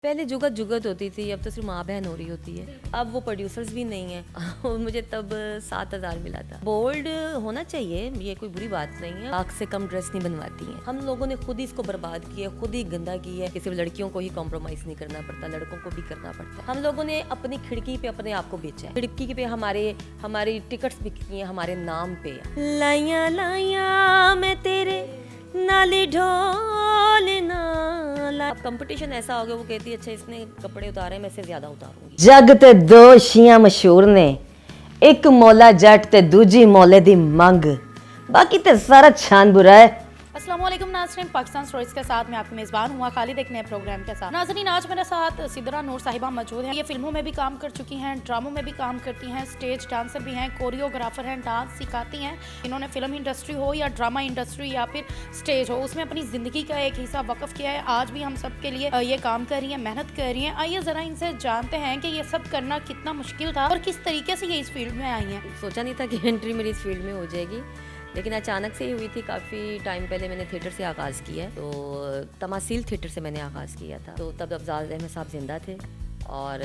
पहले जुगत जुगत होती थी, अब तो सिर्फ माँ बहन हो रही होती है। अब वो प्रोड्यूसर्स भी नहीं है। मुझे तब 7,000 मिला था। बोल्ड होना चाहिए, ये कोई बुरी बात नहीं है। आँख से कम ड्रेस नहीं बनवाती हैं। हम लोगों ने खुद ही इसको बर्बाद किया, खुद ही गंदा किया है कि सिर्फ लड़कियों को ही कॉम्प्रोमाइज नहीं करना पड़ता, लड़कों को भी करना पड़ता है। हम लोगों ने अपनी खिड़की पे अपने आप को बेचा है। खिड़की पे हमारी टिकट्स बिकती हैं हमारे नाम पे। लाया लाया मैं तेरे नाली ढोल नाला। कंपटीशन ऐसा हो गया, वो कहती है अच्छा इसने कपड़े उतारे मैं इससे ज्यादा उतारूंगी। जग ते दो शियां मशहूर ने, एक मौला जट ते दूजी मौले दी मंग, बाकी ते सारा छान बुरा है। अस्सलाम वालेकुम नाज़रीन, पाकिस्तान स्टोरीज के साथ मैं आपकी मेज़बान हुआ खालिद एक नए प्रोग्राम के साथ। नाज़रीन, आज मेरे साथ सिदरा नूर साहिबा मौजूद हैं। ये फिल्मों में भी काम कर चुकी हैं, ड्रामों में भी काम करती हैं, स्टेज डांसर भी हैं, कोरियोग्राफर हैं, डांस सिखाती हैं। इन्होंने फिल्म इंडस्ट्री हो या ड्रामा इंडस्ट्री या फिर स्टेज हो, उसमें अपनी ज़िंदगी का एक हिस्सा वक्फ किया है। आज भी हम सब के लिए ये काम कर रही हैं, मेहनत कर रही हैं। आइए ज़रा इनसे जानते हैं कि ये सब करना कितना मुश्किल था और किस तरीके से ये इस फील्ड में आई हैं। सोचा नहीं था कि एंट्री मेरी इस फील्ड में हो जाएगी, लेकिन अचानक से ही हुई थी। काफ़ी टाइम पहले मैंने थिएटर से आगाज़ किया है, तो तमासील थिएटर से मैंने आगाज़ किया था। तो तब अफजाल अहमद साहब जिंदा थे और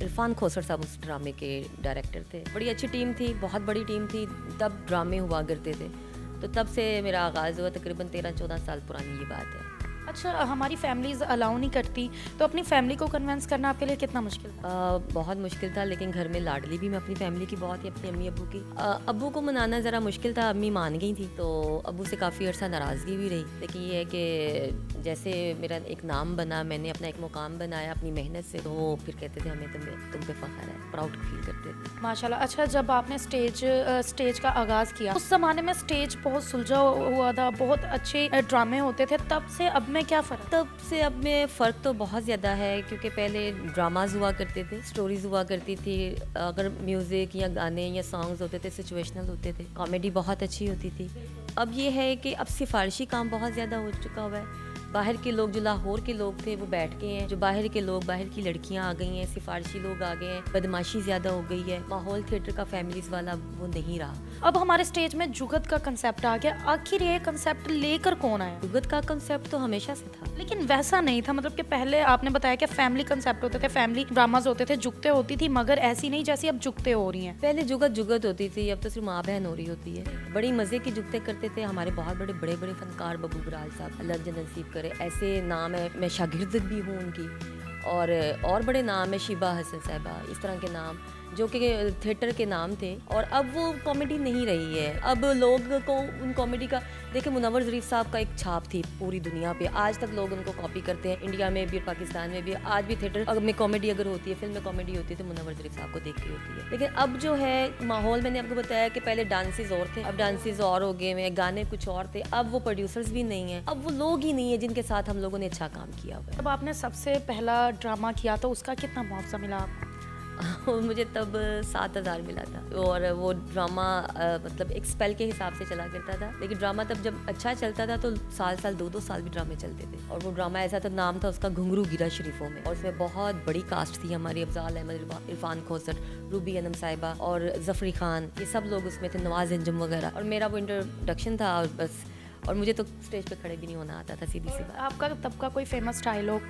इरफान खोसर साहब उस ड्रामे के डायरेक्टर थे। बड़ी अच्छी टीम थी, बहुत बड़ी टीम थी। तब ड्रामे हुआ करते थे, तो तब से मेरा आगाज़ हुआ। तकरीबन 13-14 साल पुरानी ये बात है। अच्छा, हमारी फैमिलीज अलाउ नहीं करती, तो अपनी फैमिली को कन्विंस करना आपके लिए कितना मुश्किल था? बहुत मुश्किल था, लेकिन घर में लाडली भी मैं अपनी फैमिली की बहुत ही, अपनी अम्मी अब्बू की। अब्बू को मनाना ज़रा मुश्किल था, अम्मी मान गई थी, तो अब्बू से काफ़ी अर्सा नाराज़गी भी रही। लेकिन ये है कि जैसे मेरा एक नाम बना, मैंने अपना एक मुकाम बनाया अपनी मेहनत से, तो फिर कहते थे हमें तुम पे फ़ख्र है, प्राउड फील करते थे। माशाल्लाह। अच्छा, जब आपने स्टेज का आगाज़ किया, उस ज़माने में स्टेज बहुत सुलझा हुआ था, बहुत अच्छे ड्रामे होते थे। तब से अब में क्या फ़र्क? तब से अब में फ़र्क तो बहुत ज़्यादा है, क्योंकि पहले ड्रामाज हुआ करते थे, स्टोरीज हुआ करती थी। अगर म्यूज़िक या गाने या सॉन्ग्स होते थे सिचुएशनल होते थे, कॉमेडी बहुत अच्छी होती थी। अब ये है कि अब सिफारिशी काम बहुत ज़्यादा हो चुका हुआ है। बाहर के लोग, जो लाहौर के लोग थे वो बैठ गए हैं, जो बाहर के लोग, बाहर की लड़कियां आ गई हैं, सिफारिशी लोग आ गए हैं, बदमाशी ज़्यादा हो गई है। माहौल थिएटर का फैमिलीज वाला वो नहीं रहा। अब हमारे स्टेज में जुगत का कंसेप्ट आ गया। आखिर ये कंसेप्ट लेकर कौन आया? जुगत का कंसेप्ट तो हमेशा से था, लेकिन वैसा नहीं था। मतलब कि पहले आपने बताया कि फैमिली कंसेप्ट होते थे, फैमिली ड्रामाज होते थे, जुगते होती थी, मगर ऐसी नहीं जैसी अब जुगते हो रही हैं। पहले जुगत जुगत होती थी, अब तो सिर्फ माँ बहन हो रही होती है। बड़ी मज़े की जुगते करते थे हमारे बहुत बड़े बड़े फनकार, बबू बराल साहब, अल्लाह जन्नत नसीब करे, ऐसे नाम है। मैं शागिर्द भी हूँ उनकी। और बड़े नाम है, शीबा हसन साहिबा, इस तरह के नाम जो कि थिएटर के नाम थे। और अब वो कॉमेडी नहीं रही है। अब लोग को उन कॉमेडी का, देखिए मुनव्वर ज़रीफ साहब का एक छाप थी पूरी दुनिया पे, आज तक लोग उनको कॉपी करते हैं, इंडिया में भी, पाकिस्तान में भी। आज भी थिएटर में कॉमेडी अगर होती है, फिल्म में कॉमेडी होती है, तो मुनव्वर ज़रीफ साहब को देख के होती है। लेकिन अब जो है माहौल, मैंने आपको बताया कि पहले डांसेज और थे, अब डांसेज और हो गए हैं, गाने कुछ और थे। अब वो प्रोड्यूसर्स भी नहीं है, अब वो लोग ही नहीं है जिनके साथ हम लोगों ने अच्छा काम किया हुआ है। अब आपने सबसे पहला ड्रामा किया तो उसका कितना मुआवजा मिला आपको? मुझे तब 7,000 मिला था। और वो ड्रामा मतलब एक स्पेल के हिसाब से चला करता था, लेकिन ड्रामा तब जब अच्छा चलता था तो साल 2-2 साल भी ड्रामे चलते थे। और वो ड्रामा ऐसा था, नाम था उसका घुंघरू गिरा शरीफों में, और उसमें बहुत बड़ी कास्ट थी हमारी। अफजाल अहमद, इरफान खोसर, रूबी अनम साहिबा और जफरी खान, ये सब लोग उसमें थे, नवाज अंजुम वगैरह। और मेरा वो इंट्रोडक्शन था, और बस। और मुझे तो स्टेज पे खड़े भी नहीं होना आता था, सीधी सी बात। आपका तब का कोई फेमस डायलॉग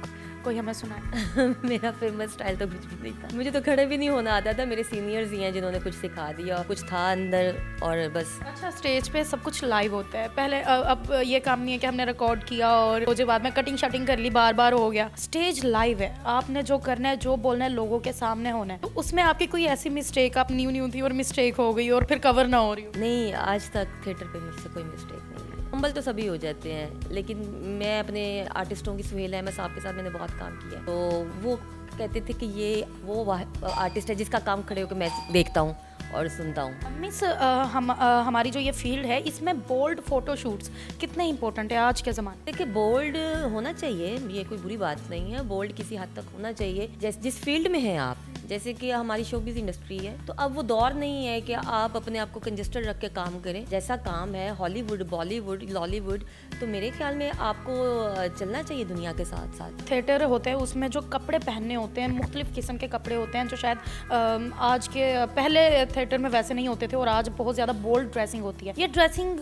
कोई हमें सुनाए? मेरा फेमस स्टाइल तो कुछ भी नहीं था, मुझे तो खड़े भी नहीं होना आता था। मेरे सीनियर्स ही हैं जिन्होंने कुछ सिखा दिया, कुछ था अंदर, और बस। अच्छा, स्टेज पे सब कुछ लाइव होता है पहले, अब ये काम नहीं है कि हमने रिकॉर्ड किया और उसके बाद में कटिंग शटिंग कर ली, बार बार हो गया। स्टेज लाइव है, आपने जो करना है, जो बोलना है, लोगों के सामने होना है। तो उसमें आपकी कोई ऐसी मिस्टेक, आप न्यू थी और मिस्टेक हो गई और फिर कवर ना हो रही हो? नहीं, आज तक थिएटर पे मुझसे कोई मिस्टेक नहीं है। हम्बल तो सभी हो जाते हैं, लेकिन मैं अपने आर्टिस्टों की, सुहेल अहमद साहब के साथ मैंने बहुत काम किया, तो वो कहते थे कि ये वो आर्टिस्ट है जिसका काम खड़े होकर मैं देखता हूँ और सुनता हूँ। मिस, हमारी जो ये फील्ड है, इसमें बोल्ड फोटोशूट्स कितने इंपॉर्टेंट है आज के ज़माने? देखिए, बोल्ड होना चाहिए, ये कोई बुरी बात नहीं है। बोल्ड किसी हद तक होना चाहिए, जिस फील्ड में हैं आप, जैसे कि हमारी शोबिज़ इंडस्ट्री है, तो अब वो दौर नहीं है कि आप अपने आप को कंजस्टेड रख के काम करें। जैसा काम है हॉलीवुड, बॉलीवुड, लॉलीवुड, तो मेरे ख्याल में आपको चलना चाहिए दुनिया के साथ साथ। थिएटर होते हैं उसमें जो कपड़े पहनने होते हैं, मुख्तलिफ किस्म के कपड़े होते हैं जो शायद आज के पहले थिएटर में वैसे नहीं होते थे, और आज बहुत ज़्यादा बोल्ड ड्रेसिंग होती है। ये ड्रेसिंग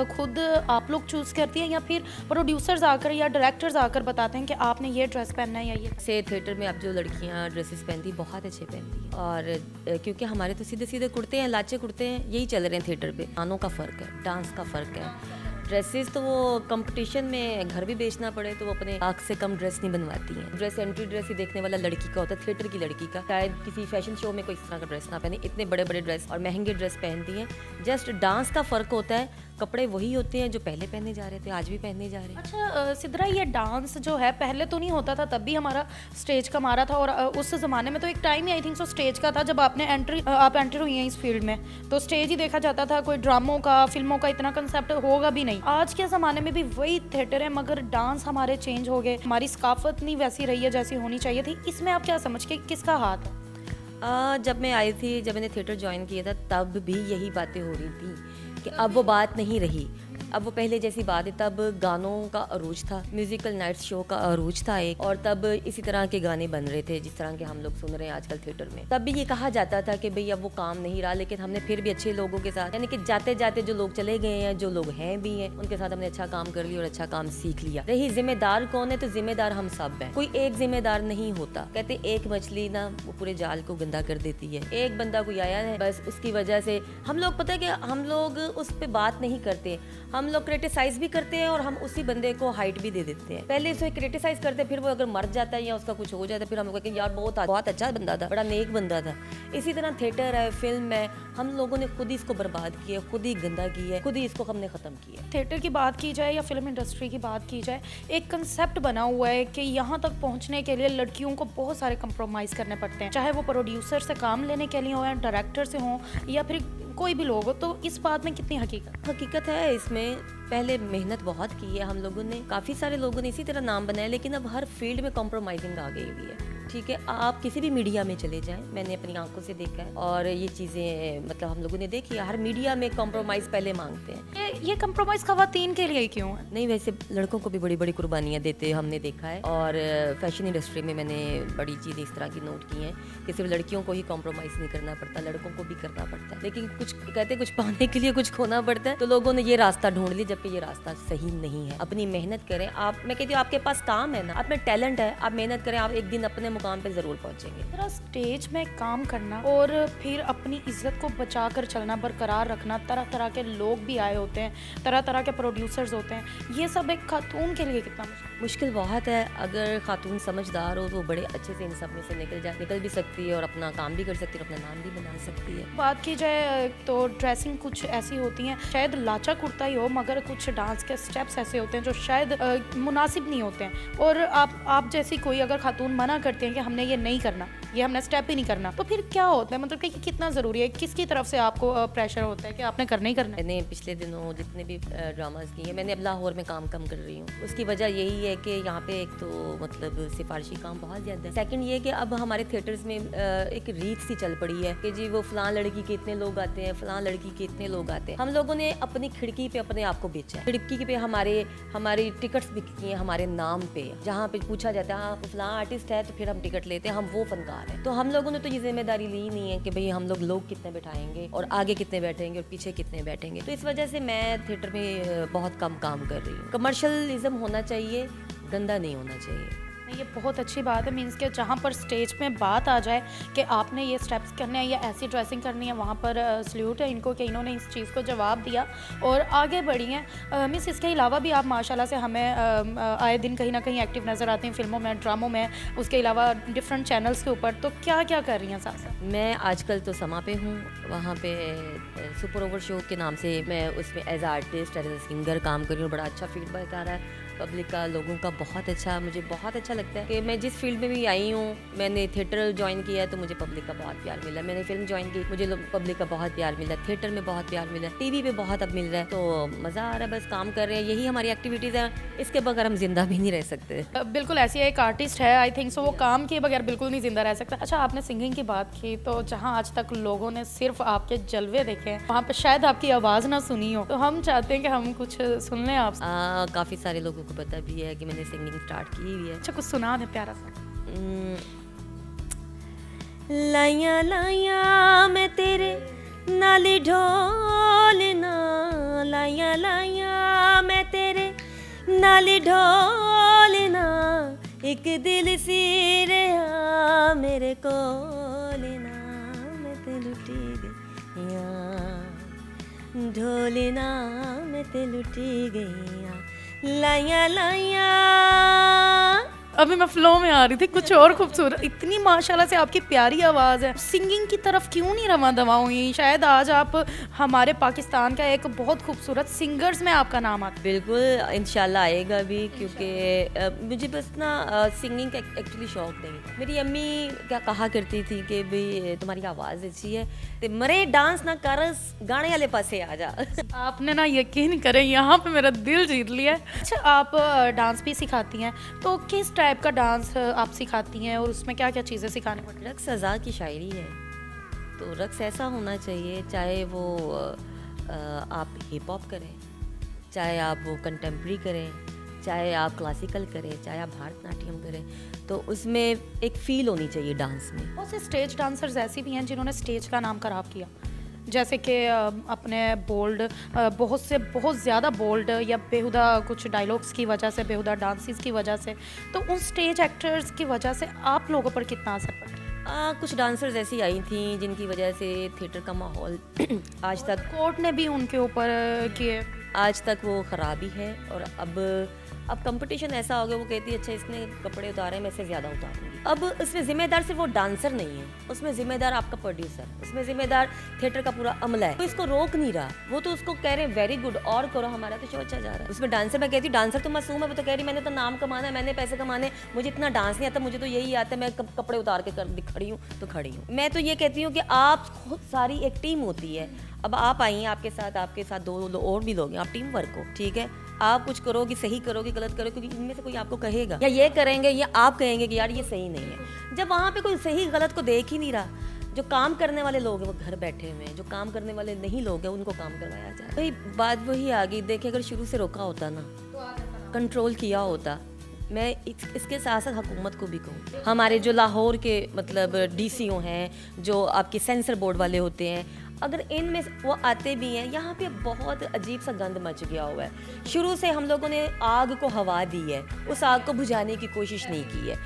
खुद आप लोग चूज़ करती हैं या फिर प्रोड्यूसर्स आकर या डायरेक्टर्स आकर बताते हैं कि आपने ये ड्रेस पहनना है या ये? से थिएटर में अब जो लड़कियां ड्रेसेस पहनती बहुत अच्छे पहनती हैं, और क्योंकि हमारे तो सीधे सीधे कुर्ते हैं, लाचे कुर्ते हैं, यही चल रहे हैं थिएटर पे। गानों का फ़र्क है, डांस का फ़र्क है। ड्रेसेस तो वो कंपटीशन में घर भी बेचना पड़े तो वो अपने आँख से कम ड्रेस नहीं बनवाती हैं। ड्रेस एंट्री ड्रेस ही देखने वाला लड़की का होता है, थिएटर की लड़की का। शायद किसी फैशन शो में कोई इस तरह का ड्रेस ना पहने, इतने बड़े बड़े ड्रेस और महंगे ड्रेस पहनती हैं। जस्ट डांस का फ़र्क होता है, कपड़े वही होते हैं जो पहले पहने जा रहे थे, आज भी पहने जा रहे हैं। अच्छा सिद्रा, ये डांस जो है पहले तो नहीं होता था, तब भी हमारा स्टेज का मारा था, और उस ज़माने में तो एक time he I think so stage का था जब आप एंटर हुई हैं इस फील्ड में, तो स्टेज ही देखा जाता था। कोई ड्रामों का, फिल्मों का इतना कंसेप्ट होगा भी नहीं। आज के ज़माने में भी वही थिएटर है, मगर डांस हमारे चेंज हो गए, हमारी सकाफत नहीं वैसी रही है जैसी होनी चाहिए थी। इसमें आप क्या समझ के, किसका हाथ है? जब मैं आई थी, जब मैंने थिएटर ज्वाइन किया था, तब भी यही बातें हो रही थी कि अब वो बात नहीं रही। अब वो पहले जैसी बात है, तब गानों का अरूज था, म्यूजिकल नाइट शो का अरूज था एक, और तब इसी तरह के गाने बन रहे थे जिस तरह के हम लोग सुन रहे हैं आजकल थिएटर में। तब भी ये कहा जाता था कि भाई अब वो काम नहीं रहा, लेकिन हमने फिर भी अच्छे लोगों के साथ, यानी कि जाते जाते जो लोग चले गए हैं, जो लोग हैं भी हैं, उनके साथ हमने अच्छा काम कर लिया और अच्छा काम सीख लिया। रही जिम्मेदार कौन है, तो जिम्मेदार हम सब हैं, कोई एक जिम्मेदार नहीं होता। कहते एक मछली ना वो पूरे जाल को गंदा कर देती है। एक बंदा कोई आया है, बस उसकी वजह से हम लोग, पता है कि हम लोग उस पर बात नहीं करते, हम लोग क्रिटिसाइज भी करते हैं और हम उसी बंदे को हाइट भी दे देते हैं। पहले उसे क्रिटिसाइज करते हैं, फिर वो अगर मर जाता है या उसका कुछ हो जाता है, फिर हम लोग कहते हैं यार बहुत अच्छा बंदा था, बड़ा नेक बंदा था। इसी तरह थिएटर है, फिल्म है, हम लोगों ने खुद ही इसको बर्बाद किया, खुद ही गंदा किया, खुद ही इसको हमने ख़त्म किया। थिएटर की बात की जाए या फिल्म इंडस्ट्री की बात की जाए, एक कंसेप्ट बना हुआ है कि यहाँ तक पहुँचने के लिए लड़कियों को बहुत सारे कंप्रोमाइज़ करने पड़ते हैं, चाहे वो प्रोड्यूसर से काम लेने के लिए हो या डायरेक्टर से हो या फिर कोई भी लोग हो। तो इस बात में कितनी हकीकत है इसमें? पहले मेहनत बहुत की है हम लोगों ने, काफ़ी सारे लोगों ने इसी तरह नाम बनाया, लेकिन अब हर फील्ड में कॉम्प्रोमाइजिंग आ गई हुई है। ठीक है, आप किसी भी मीडिया में चले जाएं, मैंने अपनी आंखों से देखा है, और ये चीज़ें मतलब हम लोगों ने देखी है, हर मीडिया में कॉम्प्रोमाइज़ पहले मांगते हैं। ये कॉम्प्रोमाइज़ खवातीन के लिए क्यों है? नहीं, वैसे लड़कों को भी बड़ी बड़ी कुर्बानियाँ देते हमने देखा है, और फैशन इंडस्ट्री में मैंने बड़ी चीज़ें इस तरह की नोट की हैं कि सिर्फ लड़कियों को ही कॉम्प्रोमाइज़ नहीं करना पड़ता, लड़कों को भी करना पड़ता है। लेकिन कुछ कहते कुछ पाने के लिए कुछ खोना पड़ता है, तो लोगों ने ये रास्ता ढूंढ लिया, जबकि ये रास्ता सही नहीं है। अपनी मेहनत करें आप, मैं कहती हूँ आपके पास काम है ना, आप में टैलेंट है, आप मेहनत करें, आप एक दिन अपने मुकाम पे ज़रूर पहुँचेंगे। जरा स्टेज में काम करना और फिर अपनी इज्जत को बचा कर चलना, बरकरार रखना, तरह तरह के लोग भी आए होते हैं, तरह तरह के प्रोड्यूसर्स होते हैं, ये सब एक खातून के लिए कितना मुश्किल बहुत है। अगर खातून समझदार हो तो वो बड़े अच्छे से इन सब में से निकल भी सकती है और अपना काम भी कर सकती है और अपना नाम भी बना सकती है। बात की जाए तो ड्रेसिंग कुछ ऐसी होती हैं, शायद लाचा कुर्ता ही हो, मगर कुछ डांस के स्टेप्स ऐसे होते हैं जो शायद मुनासिब नहीं होते हैं, और आप जैसी कोई अगर खातून मना करते हैं कि हमने ये नहीं करना, ये हमने स्टेप ही नहीं करना, तो फिर क्या होता है? मतलब कि कितना ज़रूरी है, किसकी तरफ से आपको प्रेशर होता है कि आपने करना ही करना है? मैंने पिछले दिनों जितने भी ड्रामाज किए हैं, मैंने अब लाहौर में काम कम कर रही हूँ। उसकी वजह यही है कि यहाँ पे एक तो मतलब सिफारशी काम बहुत ज़्यादा है, सेकंड ये कि अब हमारे थिएटर्स में एक रीत सी चल पड़ी है कि जी वो फलां लड़की के इतने लोग आते हैं, फलां लड़की के इतने लोग आते हैं। हम लोगों ने अपनी खिड़की पे अपने आप को बेचा है, खिड़की पे हमारी टिकट्स बिकती हैं हमारे नाम पे, जहाँ पे पूछा जाता है हाँ फलां आर्टिस्ट है तो फिर हम टिकट लेते हैं, हम वो फनकार हैं। तो हम लोगों ने तो ये जिम्मेदारी ली नहीं है कि भाई हम लोग कितने बैठाएंगे और आगे कितने बैठेंगे और पीछे कितने बैठेंगे। तो इस वजह से मैं थिएटर में बहुत कम काम कर रही हूँ। कमर्शियलिज्म होना चाहिए, गंदा नहीं होना चाहिए। ये बहुत अच्छी बात है, मीन्स के जहाँ पर स्टेज में बात आ जाए कि आपने ये स्टेप्स करने हैं या ऐसी ड्रेसिंग करनी है, वहाँ पर सल्यूट है इनको कि इन्होंने इस चीज़ को जवाब दिया और आगे बढ़ी हैं। मिस इसके अलावा भी आप माशाल्लाह से हमें आए दिन कहीं ना कहीं एक्टिव नज़र आती हैं, फिल्मों में, ड्रामों में, उसके अलावा डिफरेंट चैनल्स के ऊपर। तो क्या क्या कर रही हैं साथ साथ? मैं आजकल तो समा पे हूँ, वहाँ पे सुपर ओवर शो के नाम से मैं उसमें as artist, as a singer काम कर रही हूँ। बड़ा अच्छा फीडबैक आ रहा है, पब्लिक का, लोगों का बहुत अच्छा, मुझे बहुत अच्छा लगता है कि मैं जिस फील्ड में भी आई हूँ, मैंने थिएटर ज्वाइन किया है तो मुझे पब्लिक का बहुत प्यार मिला। मैंने फिल्म ज्वाइन की, मुझे पब्लिक का बहुत प्यार मिला, थिएटर में बहुत प्यार मिला, टीवी पे बहुत अब मिल रहा है, तो मज़ा आ रहा है। बस काम कर रहे हैं, यही हमारी एक्टिविटीज़ है, इसके बगैर हम जिंदा भी नहीं रह सकते। बिल्कुल ऐसी एक आर्टिस्ट है, आई थिंक सो वो काम के बगैर बिल्कुल नहीं जिंदा रह सकता। अच्छा, आपने सिंगिंग की बात की, तो जहाँ आज तक लोगों ने सिर्फ आपके जलवे देखे हैं, वहाँ पे शायद आपकी आवाज़ ना सुनी हो, तो हम चाहते हैं कि हम कुछ सुन लें आपसे। काफ़ी सारे लोगों को पता भी है कि मैंने सिंगिंग स्टार्ट की हुई है। अच्छा, कुछ सुना दे प्यारा सा। लाया लाया मैं तेरे नाल ढोलना, लाया लाया मैं तेरे नाल ढोलना, एक दिल सी रहा मेरे कोल ना, मैं ते लुटी गईया ढोलना, मैं ते लुटी गईया, लाया लाया। अभी मैं फ्लो में आ रही थी, कुछ और खूबसूरत। इतनी माशाल्लाह से आपकी प्यारी आवाज़ है, सिंगिंग की तरफ क्यों नहीं रवां दवा हुई? शायद आज आप हमारे पाकिस्तान का एक बहुत खूबसूरत सिंगर्स में आपका नाम आता है। बिल्कुल इंशाल्लाह आएगा भी, क्योंकि मुझे बस ना सिंगिंग का एक्चुअली शौक नहीं। मेरी अम्मी क्या कहा करती थी कि भाई तुम्हारी आवाज़ अच्छी है तो मरे डांस ना कर, गाने वाले पासे आ जा। आपने ना यकीन करें, यहाँ पे मेरा दिल जीत लिया है। अच्छा, आप डांस भी सिखाती हैं, तो किस टाइप का डांस आप सिखाती हैं और उसमें क्या क्या चीज़ें सिखाने पड़ती हैं? रक्स सज़ा की शायरी है, तो रक्स ऐसा होना चाहिए, चाहे वो आप हिप हॉप करें, चाहे आप वो कंटेम्प्रेरी करें, चाहे आप क्लासिकल करें, चाहे आप भारतनाट्यम करें, तो उसमें एक फ़ील होनी चाहिए डांस में। बहुत से स्टेज डांसर्स ऐसे भी हैं जिन्होंने स्टेज का नाम खराब किया, जैसे कि अपने बहुत ज़्यादा बोल्ड या बेहुदा कुछ डायलॉग्स की वजह से, बेहुदा डांसेस की वजह से, तो उन स्टेज एक्टर्स की वजह से आप लोगों पर कितना असर पड़ा? कुछ डांसर्स ऐसी आई थी जिनकी वजह से थिएटर का माहौल आज तक, कोर्ट ने भी उनके ऊपर किए, आज तक वो ख़राब ही है। और अब कंपटीशन ऐसा हो गया, वो कहती है अच्छा इसने कपड़े उतारे, मैं इससे ज़्यादा उतारूंगी। अब उसमें ज़िम्मेदार सिर्फ वो डांसर नहीं है, उसमें ज़िम्मेदार आपका प्रोड्यूसर, उसमें ज़िम्मेदार थिएटर का पूरा अमला है। तो इसको रोक नहीं रहा, वो तो उसको कह रहे हैं वेरी गुड और करो, हमारा तो शो अच्छा जा रहा है। उसमें डांसर, मैं कहती हूँ डांसर तो मासूम है, वो तो कह रही मैंने तो नाम कमाना है, मैंने पैसे कमाने, मुझे इतना डांस नहीं आता, मुझे तो यही आता है, मैं कपड़े उतार के खड़ी हूँ तो खड़ी हूँ। मैं तो ये कहती हूँ कि आप खुद सारी एक टीम होती है। अब आप आई हैं, आपके साथ दो और भी लोग हैं, आप टीम वर्क हो, ठीक है। आप कुछ करोगे, सही करोगे, गलत करोगे, क्योंकि इनमें से कोई आपको कहेगा या ये करेंगे या आप कहेंगे कि यार ये सही नहीं है। जब वहाँ पे कोई सही गलत को देख ही नहीं रहा, जो काम करने वाले लोग हैं वो घर बैठे हुए हैं, जो काम करने वाले नहीं लोग हैं उनको काम करवाया जाए। भाई बात वही आ गई। देखिए, अगर शुरू से रोका होता ना, कंट्रोल किया होता, मैं इसके साथ साथ हुकूमत को भी कहूँ, हमारे जो लाहौर के मतलब DCO हैं, जो आपके सेंसर बोर्ड वाले होते हैं, अगर इनमें वो आते भी हैं, यहाँ पे बहुत अजीब सा गंद मच गया हुआ है। शुरू से हम लोगों ने आग को हवा दी है, उस आग को बुझाने की कोशिश नहीं की है।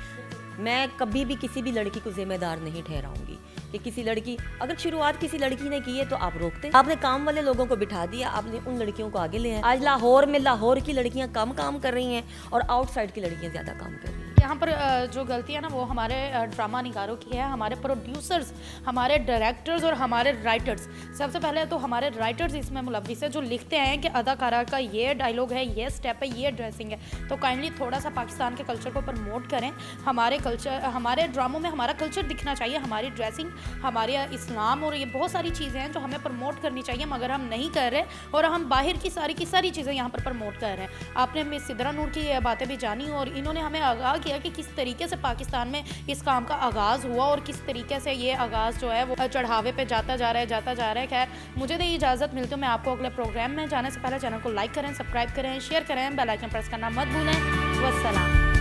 मैं कभी भी किसी भी लड़की को जिम्मेदार नहीं ठहराऊंगी कि किसी लड़की, अगर शुरुआत किसी लड़की ने की है तो आप रोकते, आपने काम वाले लोगों को बिठा दिया, आपने उन लड़कियों को आगे ले आए। आज लाहौर में लाहौर की लड़कियां कम काम कर रही हैं और आउटसाइड की लड़कियां ज़्यादा काम कर रही हैं। यहाँ पर जो गलती है ना, वो हमारे ड्रामा निगारों की है, हमारे प्रोड्यूसर्स, हमारे डायरेक्टर्स और हमारे राइटर्स। सबसे पहले तो हमारे राइटर्स इसमें मुलव्विस है, जो लिखते हैं कि अदाकारा का ये डायलॉग है, ये स्टेप है, ये ड्रेसिंग है। तो काइंडली थोड़ा सा पाकिस्तान के कल्चर को प्रमोट करें। हमारे कल्चर, हमारे ड्रामों में हमारा कल्चर दिखना चाहिए, हमारी ड्रेसिंग, हमारे इस्लाम और ये बहुत सारी चीज़ें हैं जो हमें प्रमोट करनी चाहिए, मगर हम नहीं कर रहे और हम बाहर की सारी चीज़ें यहाँ पर प्रमोट कर रहे हैं। आपने मिस सिदरा नूर की बातें भी जानी और इन्होंने हमें आगाह किया कि किस तरीके से पाकिस्तान में इस काम का आगाज़ हुआ और किस तरीके से ये आगाज़ जो है वो चढ़ावे पे जाता जा रहा है। खैर, मुझे तो इजाज़त मिलती है, मैं आपको अगले प्रोग्राम में जाने से पहले चैनल को लाइक करें, सब्सक्राइब करें, शेयर करें, बेल आइकन प्रेस करना मत भूलें। वस्सलाम।